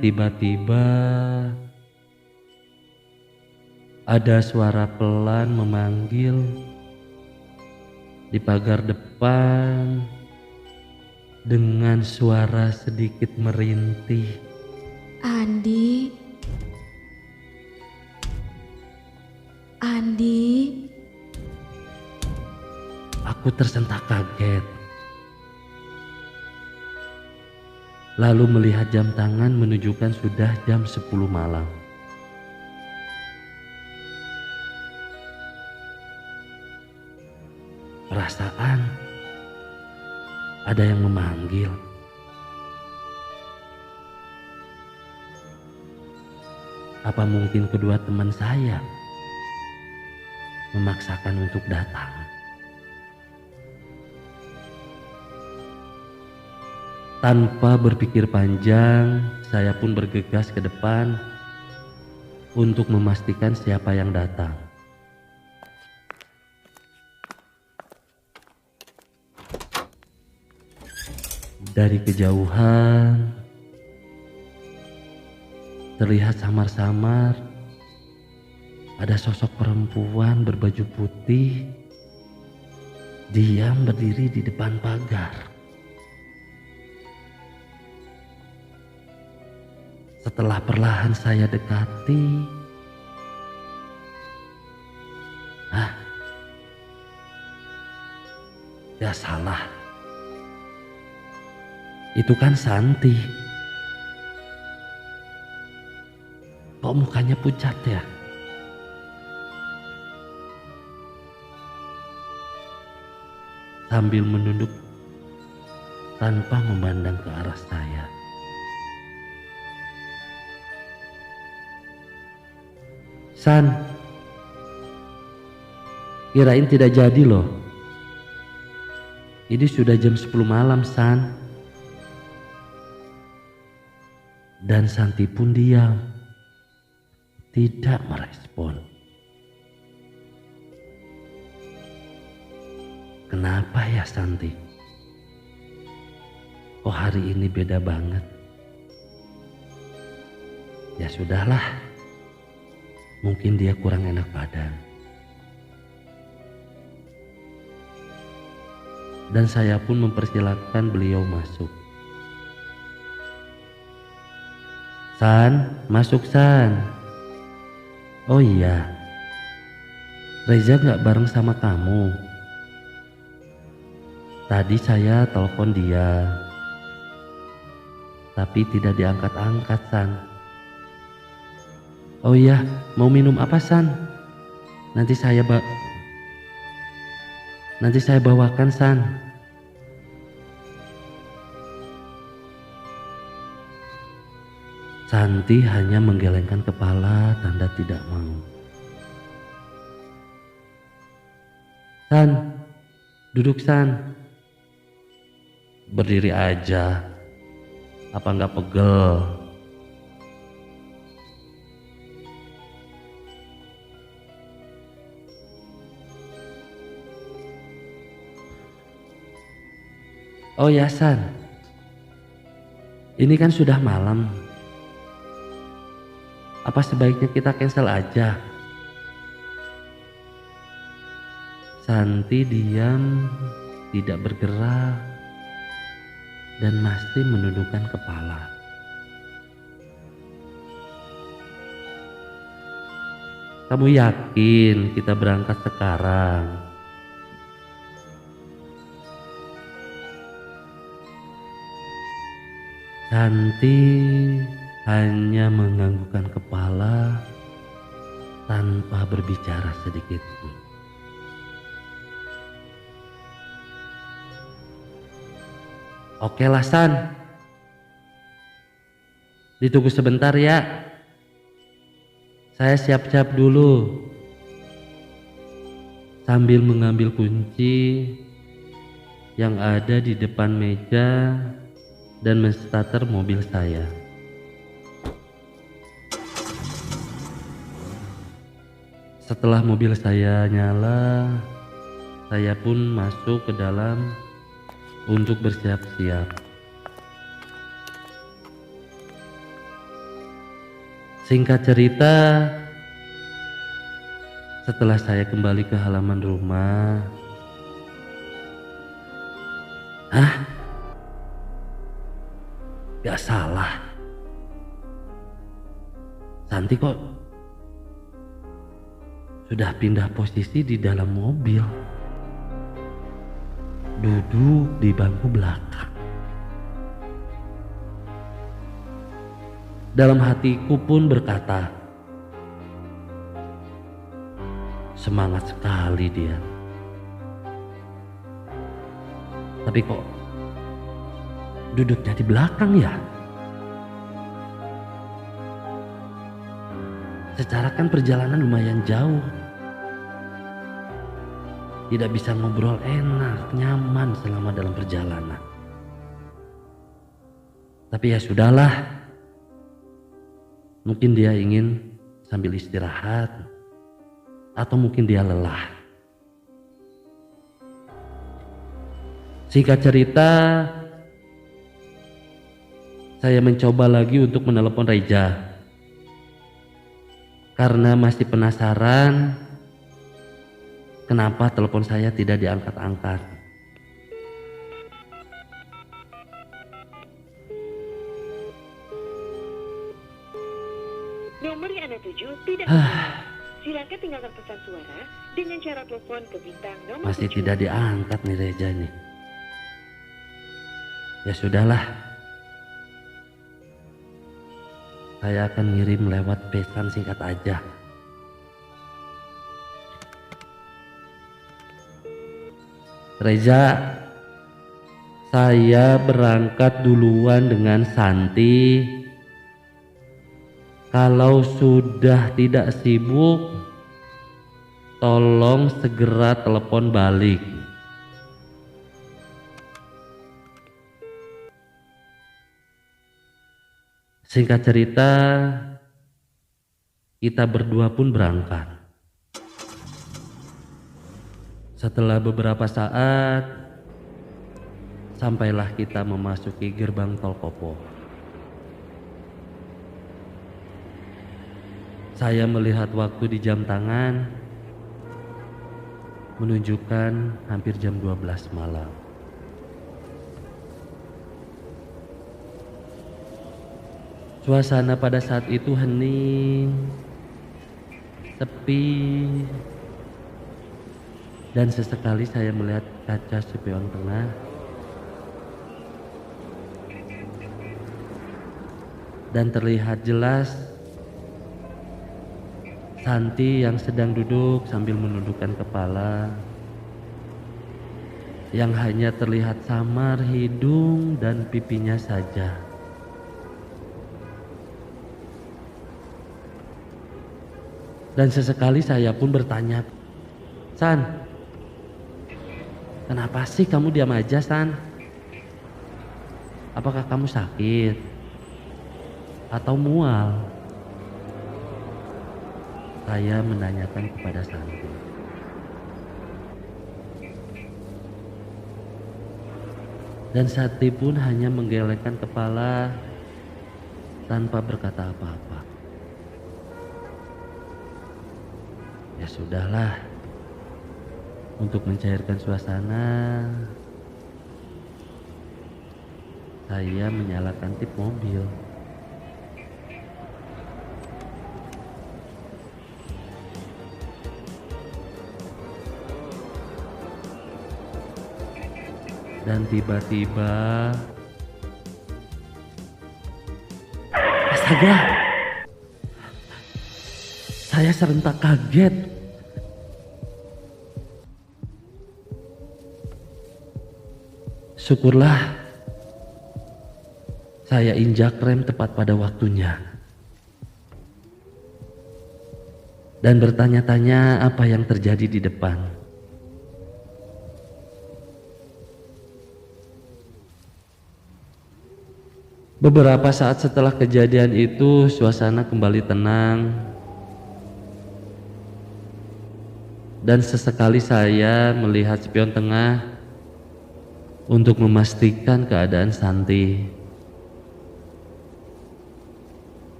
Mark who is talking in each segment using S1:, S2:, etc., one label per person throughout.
S1: Tiba-tiba ada suara pelan memanggil di pagar depan dengan suara sedikit merintih.
S2: Andi, Andi.
S1: Aku tersentak kaget. Lalu melihat jam tangan menunjukkan sudah jam 10 malam. Perasaan ada yang memanggil. Apa mungkin kedua teman saya memaksakan untuk datang? Tanpa berpikir panjang, saya pun bergegas ke depan untuk memastikan siapa yang datang. Dari kejauhan, terlihat samar-samar ada sosok perempuan berbaju putih diam berdiri di depan pagar. Setelah perlahan saya dekati, ya salah. Itu kan Santi. Kok mukanya pucat ya? Sambil menunduk tanpa memandang ke arah saya. San, kirain tidak jadi loh. Ini sudah jam 10 malam, San. Dan Santi pun diam, tidak merespon. Kenapa ya Santi? Kok hari ini beda banget? Ya sudahlah, mungkin dia kurang enak badan. Dan saya pun mempersilahkan beliau masuk. San, masuk San. Oh iya, Reza gak bareng sama kamu? Tadi saya telepon dia, tapi tidak diangkat-angkat San. Oh iya, mau minum apa San? Nanti saya bawakan San. Santi hanya menggelengkan kepala tanda tidak mau. San, duduk San. Berdiri aja, apa nggak pegel? Oh ya San, ini kan sudah malam. Apa sebaiknya kita cancel aja? Santi diam, tidak bergerak, dan masih menundukkan kepala. Kamu yakin kita berangkat sekarang? Santi hanya menganggukkan kepala tanpa berbicara sedikit pun. Oke lah San, ditunggu sebentar ya. Saya siap-siap dulu. Sambil mengambil kunci yang ada di depan meja dan menstarter mobil saya. Setelah mobil saya nyala, saya pun masuk ke dalam untuk bersiap-siap. Singkat cerita, setelah saya kembali ke halaman rumah, gak salah. Santi kok sudah pindah posisi di dalam mobil, duduk di bangku belakang. Dalam hatiku pun berkata, semangat sekali dia. Tapi kok duduknya di belakang ya? Secara kan perjalanan lumayan jauh. Tidak bisa ngobrol enak, nyaman selama dalam perjalanan. Tapi ya sudahlah. Mungkin dia ingin sambil istirahat, atau mungkin dia lelah. Singkat cerita, saya mencoba lagi untuk menelepon Reja karena masih penasaran kenapa telepon saya tidak diangkat-angkat.
S3: Nomor yang Anda tuju tidak berfungsi. Silakan tinggalkan pesan suara dengan cara telepon ke bintang nomor
S1: Masih
S3: 7.
S1: tidak diangkat nih Reja nih. Ya sudahlah. Saya akan ngirim lewat pesan singkat aja. Reza, saya berangkat duluan dengan Santi. Kalau sudah tidak sibuk, tolong segera telepon balik. Singkat cerita, kita berdua pun berangkat. Setelah beberapa saat, sampailah kita memasuki gerbang tol Kopo. Saya melihat waktu di jam tangan, menunjukkan hampir jam 12 malam. Suasana pada saat itu hening, sepi, dan sesekali saya melihat kaca spion tengah. Dan terlihat jelas Santi yang sedang duduk sambil menundukkan kepala, yang hanya terlihat samar hidung dan pipinya saja. Dan sesekali saya pun bertanya, San, kenapa sih kamu diam aja, San? Apakah kamu sakit? Atau mual? Saya menanyakan kepada Santi. Dan Santi pun hanya menggelengkan kepala tanpa berkata apa-apa. Ya sudahlah, untuk mencairkan suasana, saya menyalakan tip mobil. Dan tiba-tiba, astaga, saya serentak kaget. Syukurlah saya injak rem tepat pada waktunya. Dan bertanya-tanya apa yang terjadi di depan. Beberapa saat setelah kejadian itu, suasana kembali tenang. Dan sesekali saya melihat spion tengah untuk memastikan keadaan Santi.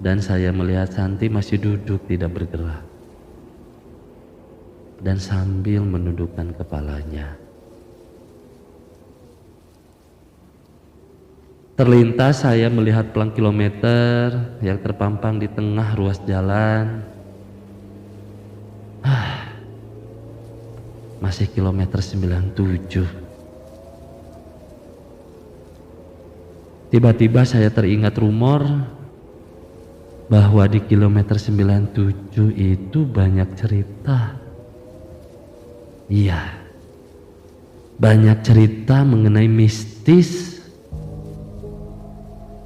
S1: dan saya melihat Santi masih duduk tidak bergerak dan sambil menundukkan kepalanya. Terlintas saya melihat pelang kilometer yang terpampang di tengah ruas jalan. Masih kilometer 97. Tiba-tiba saya teringat rumor bahwa di kilometer 97 itu banyak cerita. Iya, banyak cerita mengenai mistis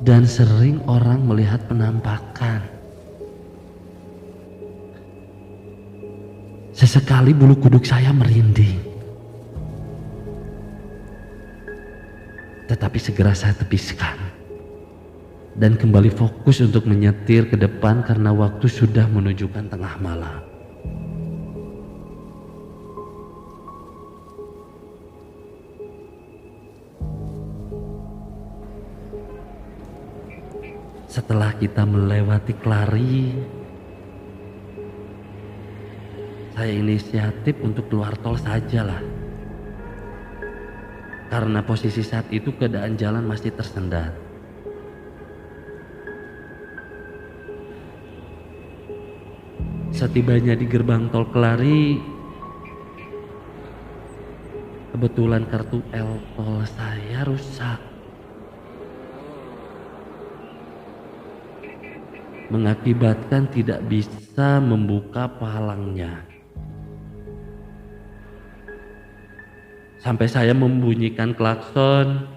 S1: dan sering orang melihat penampakan. Sesekali bulu kuduk saya merinding. Tetapi segera saya tepiskan dan kembali fokus untuk menyetir ke depan karena waktu sudah menunjukkan tengah malam. Setelah kita melewati Klari, saya inisiatif untuk keluar tol sajalah. Karena posisi saat itu keadaan jalan masih tersendat. Setibanya di gerbang tol Klari, kebetulan kartu L-tol saya rusak, mengakibatkan tidak bisa membuka palangnya. Sampai saya membunyikan klakson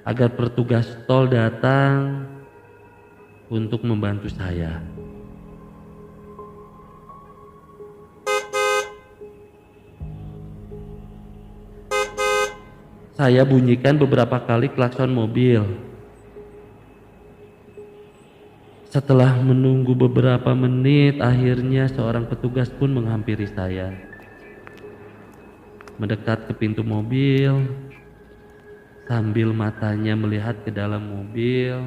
S1: agar petugas tol datang untuk membantu saya. Saya bunyikan beberapa kali klakson mobil. Setelah menunggu beberapa menit, akhirnya seorang petugas pun menghampiri saya. Mendekat ke pintu mobil, sambil matanya melihat ke dalam mobil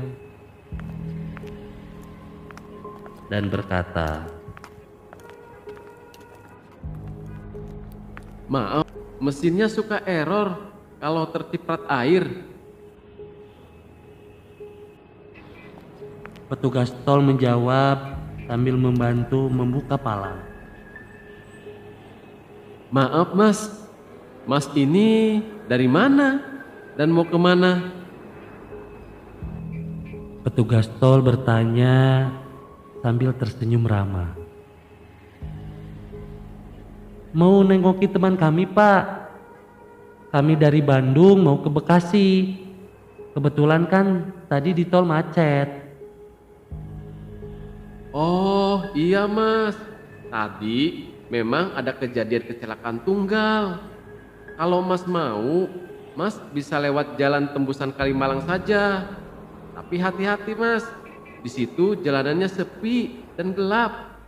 S1: dan berkata,
S4: "Maaf, mesinnya suka error kalau terciprat air."
S1: Petugas tol menjawab sambil membantu membuka palang.
S4: "Maaf mas, mas ini dari mana dan mau kemana?"
S1: Petugas tol bertanya sambil tersenyum ramah. "Mau nengoki teman kami pak. Kami dari Bandung mau ke Bekasi. Kebetulan kan tadi di tol macet."
S4: "Oh iya mas, tadi memang ada kejadian kecelakaan tunggal. Kalau mas mau, mas bisa lewat jalan tembusan Kalimalang saja. Tapi hati-hati mas, di situ jalanannya sepi dan gelap.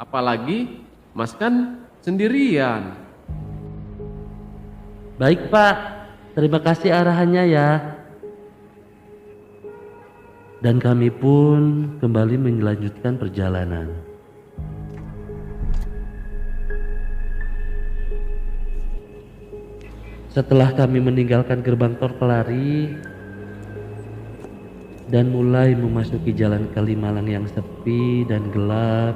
S4: Apalagi mas kan sendirian."
S1: "Baik pak, terima kasih arahannya ya." Dan kami pun kembali melanjutkan perjalanan. Setelah kami meninggalkan gerbang tol Klari dan mulai memasuki jalan Kalimalang yang sepi dan gelap,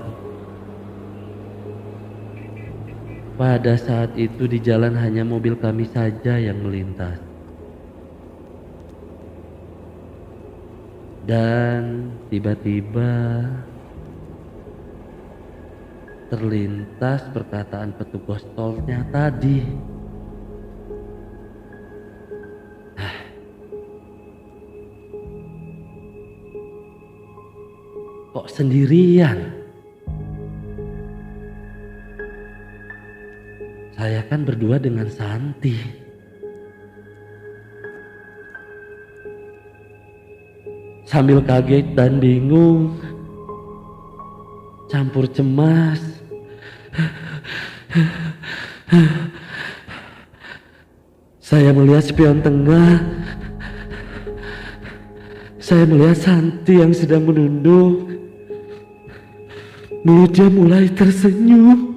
S1: pada saat itu di jalan hanya mobil kami saja yang melintas. Dan tiba-tiba terlintas perkataan petugas tolnya tadi. Kok sendirian? Saya kan berdua dengan Santi. Sambil kaget dan bingung, campur cemas, saya melihat spion tengah saya melihat Santi yang sedang menunduk. Mulutnya mulai tersenyum.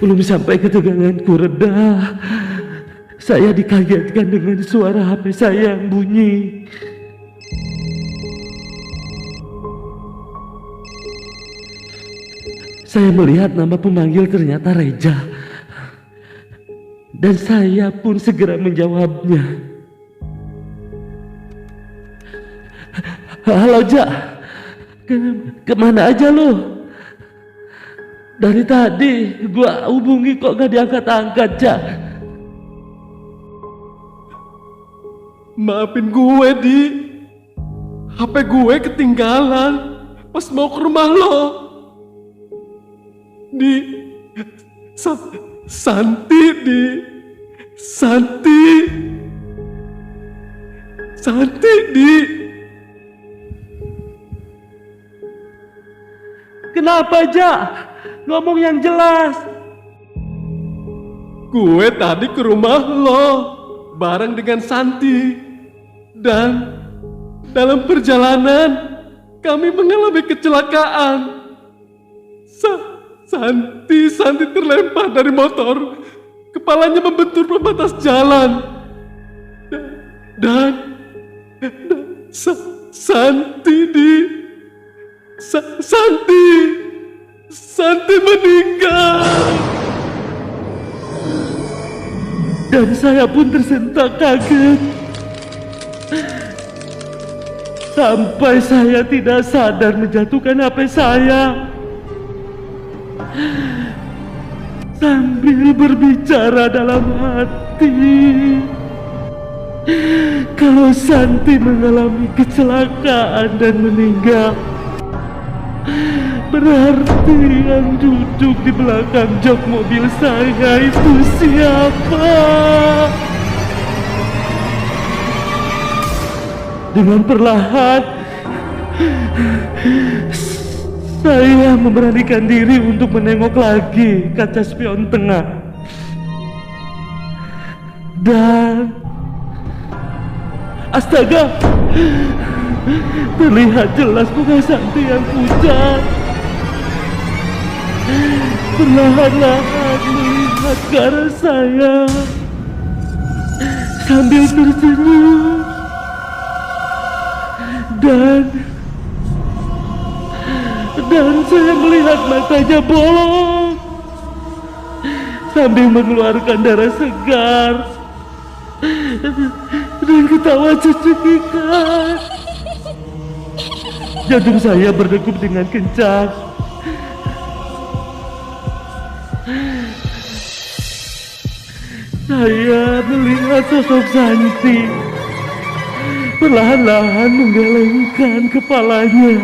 S1: Belum sampai keteganganku reda, saya dikagetkan dengan suara HP saya yang bunyi. Saya melihat nama pemanggil ternyata Reja. Dan saya pun segera menjawabnya. Halo Jak, kemana aja lo? Dari tadi gua hubungi kok gak diangkat-angkat Jak.
S5: Maafin gue, Di. HP gue ketinggalan pas mau ke rumah lo. Di, Santi, Di. Santi, Di.
S1: Kenapa Jak? Ngomong yang jelas.
S5: Gue tadi ke rumah lo bareng dengan Santi. Dan dalam perjalanan kami mengalami kecelakaan. Santi terlempar dari motor. Kepalanya membentur pembatas jalan. Dan Santi meninggal.
S1: Dan saya pun tersentak kaget. Sampai saya tidak sadar menjatuhkan HP saya. Sambil berbicara dalam hati, kalau Santi mengalami kecelakaan dan meninggal, berarti yang duduk di belakang jok mobil saya itu siapa? Dengan perlahan, saya memberanikan diri untuk menengok lagi kaca spion tengah. Dan astaga, terlihat jelas muka Santi yang pucat. Perlahan-lahan melihat ke arah saya sambil tersenyum. Dan saya melihat matanya bolong sambil mengeluarkan darah segar dan ketawa cekikikan. Jantung saya berdegup dengan kencang. Saya melihat sosok Santi perlahan-lahan menggelengkan kepalanya.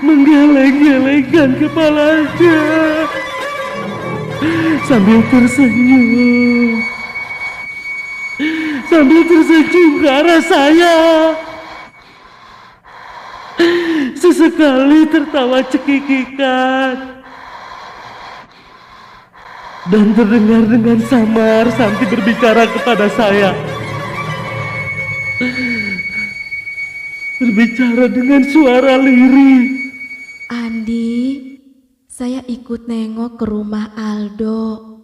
S1: Menggeleng-gelengkan kepalanya sambil tersenyum ke arah saya. Sesekali tertawa cekikikan. Dan terdengar dengan samar Santi berbicara kepada saya. Berbicara dengan suara lirih.
S2: Andi, saya ikut nengok ke rumah Aldo.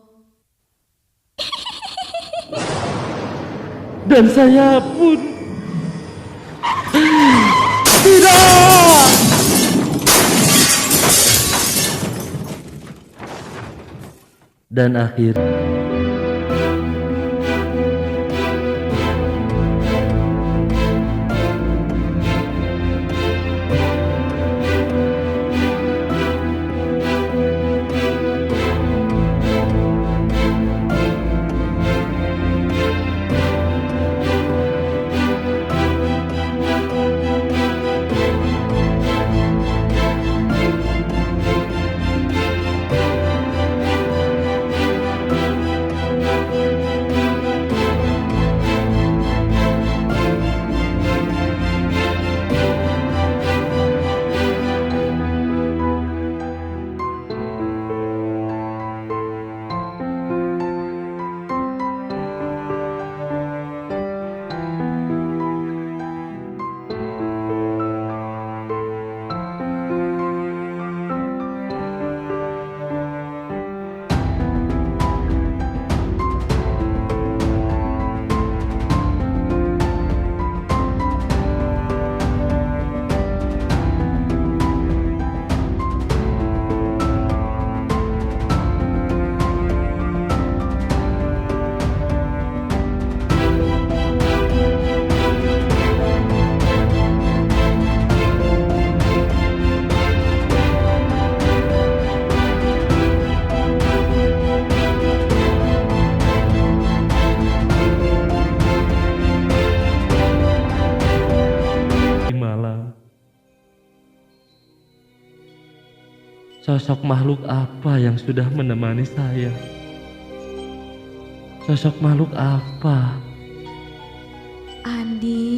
S1: Dan saya pun tidak. Dan akhirnya Sosok makhluk apa yang sudah menemani saya? Sosok makhluk apa?
S2: Andi,